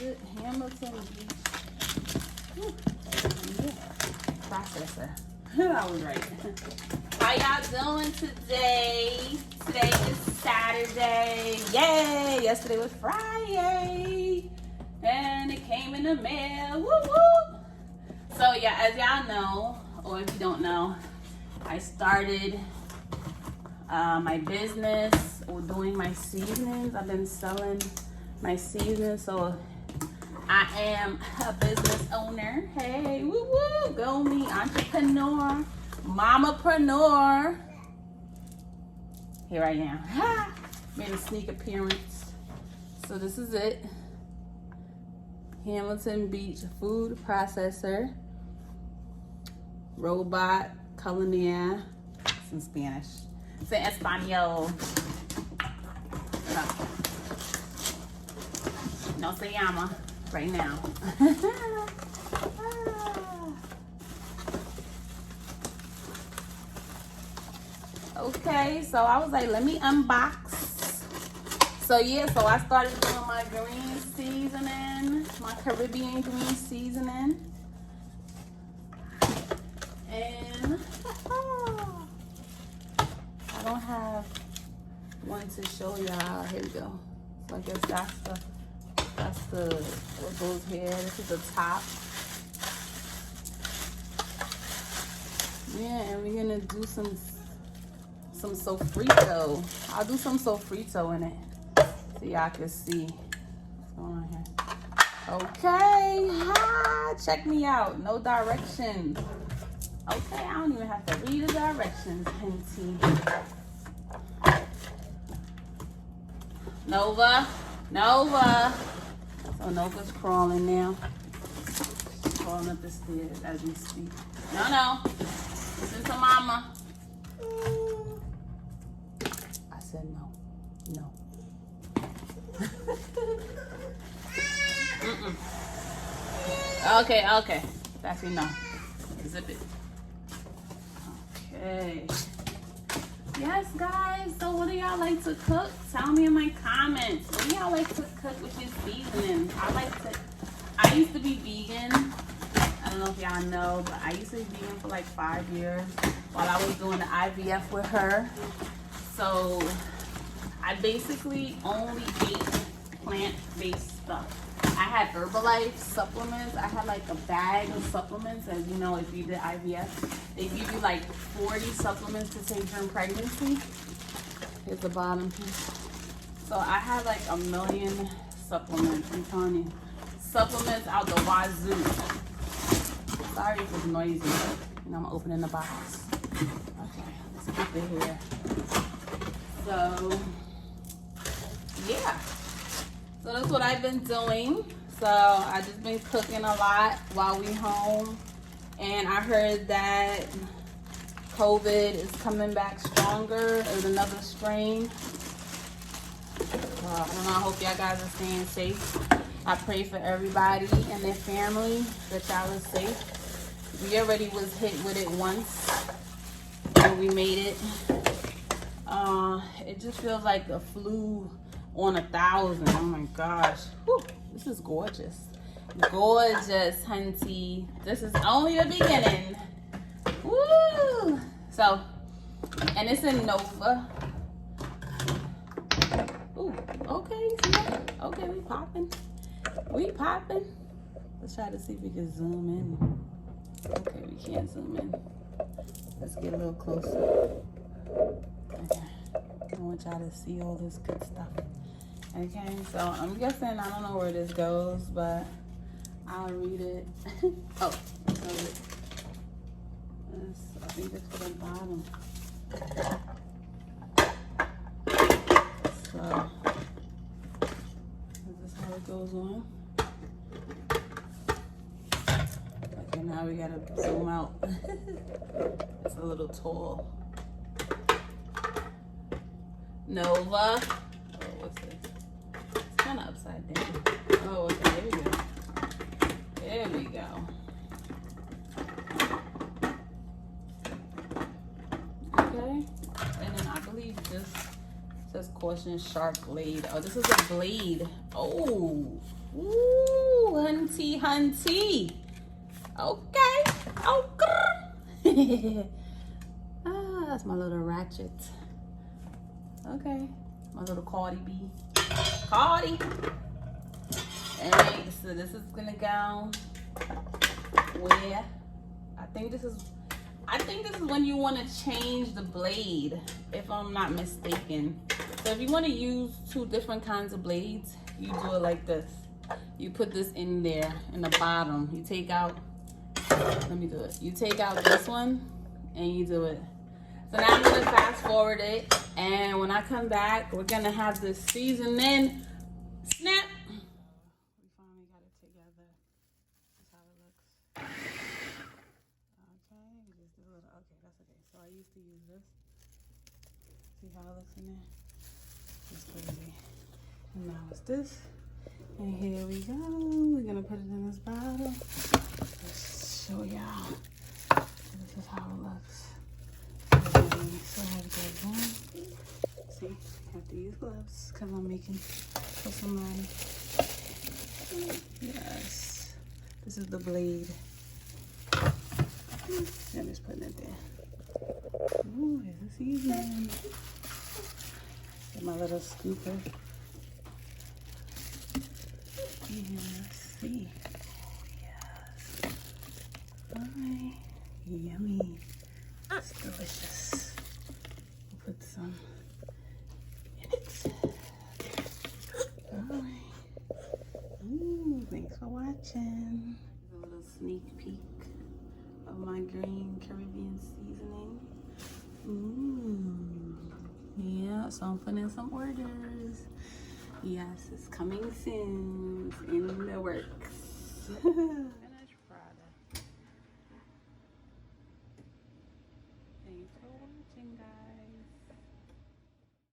it? Hamilton Beach. Processor. I was right. How y'all doing today? Today is Saturday. Yay! Yesterday was Friday. And it came in the mail. Woo woo! So yeah, as y'all know, or if you don't know, I started my business or doing my seasonings. I've been selling my seasonings, so I am a business owner. Hey, woo woo, go me, entrepreneur, mamapreneur. Here I am. Ha! Made a sneak appearance. So this is it. Hamilton Beach food processor. Robot Culinary. It's in Spanish. It's in Espanol. No se llama right now. Okay, so I was like, let me unbox. So yeah, so I started doing my green seasoning, my Caribbean green seasoning. And I don't have one to show y'all. Here we go. So I guess that's the what goes here. This is the top. Yeah, and we're gonna do some sofrito. I'll do some sofrito in it so y'all can see what's going on here. Okay, hi, check me out. No directions. Okay, I don't even have to read the directions, Hinty. Nova. So Nova's crawling now. She's crawling up the stairs as we speak. No. Listen to mama. I said no. Okay. That's enough. Zip it. Okay. Yes, guys. So what do y'all like to cook? Tell me in my comments. What do y'all like to cook with your seasoning? I used to be vegan. I don't know if y'all know, but I used to be vegan for like 5 years while I was doing the IVF with her. So I basically only ate plant-based stuff. I had Herbalife supplements. I had like a bag of supplements. As you know, if you did IVF, they give you like 40 supplements to take during pregnancy. Here's the bottom piece. So I had like 1 million supplements. I'm telling you, supplements out the wazoo. Sorry if it's noisy. You know, I'm opening the box. Okay, let's keep it here. So yeah. So that's what I've been doing. So I just been cooking a lot while we home. And I heard that COVID is coming back stronger. There's another strain. I don't know, I hope y'all guys are staying safe. I pray for everybody and their family that y'all are safe. We already was hit with it once and we made it. It just feels like a flu on 1,000. Oh my gosh. Whew, this is gorgeous. Gorgeous, hunty. This is only the beginning. Woo! So, and it's in Nova. Ooh, okay. Okay, we popping. Let's try to see if we can zoom in. Okay, we can't zoom in. Let's get a little closer. Okay. I want y'all to see all this good stuff. Okay, so I'm guessing, I don't know where this goes, but I'll read it. Oh, I think it's for the bottom. So, is this how it goes on? Okay, now we gotta zoom out. It's a little tall. Nova. Oh, what's this? It's kind of upside down. Oh, okay, there we go. There we go. Okay. And then I believe this says caution sharp blade. Oh, this is a blade. Oh, Ooh, hunty, hunty. Okay. Okay. Ah, that's my little ratchet. Okay. My little Cardi B. Cardi. Alright, so this is gonna go where I think this is when you want to change the blade, if I'm not mistaken. So if you want to use two different kinds of blades, you do it like this. You put this in there in the bottom. You take out, let me do it. You take out this one and you do it. So now I'm gonna fast forward it, and when I come back, we're gonna have this seasoning. Snap. We finally got it together. That's how it looks. Okay, we just do a little. Okay, that's okay. So I used to use this. See how it looks in there? It's crazy. And now it's this. And here we go. We're gonna put it in this bottle. Let's show y'all. This is how it looks. So I have gloves on. See, I have to use gloves because I'm making for somebody. Yes, this is the blade. I'm just putting it there. Ooh, there's the seasoning. Get my little scooper. And let's see. Yes. Alright. Yummy. It's delicious. We'll put some in it. Alright. Ooh, thanks for watching. A little sneak peek of my green Caribbean seasoning. Ooh. Yeah, so I'm putting in some orders. Yes, it's coming soon. It's in the works.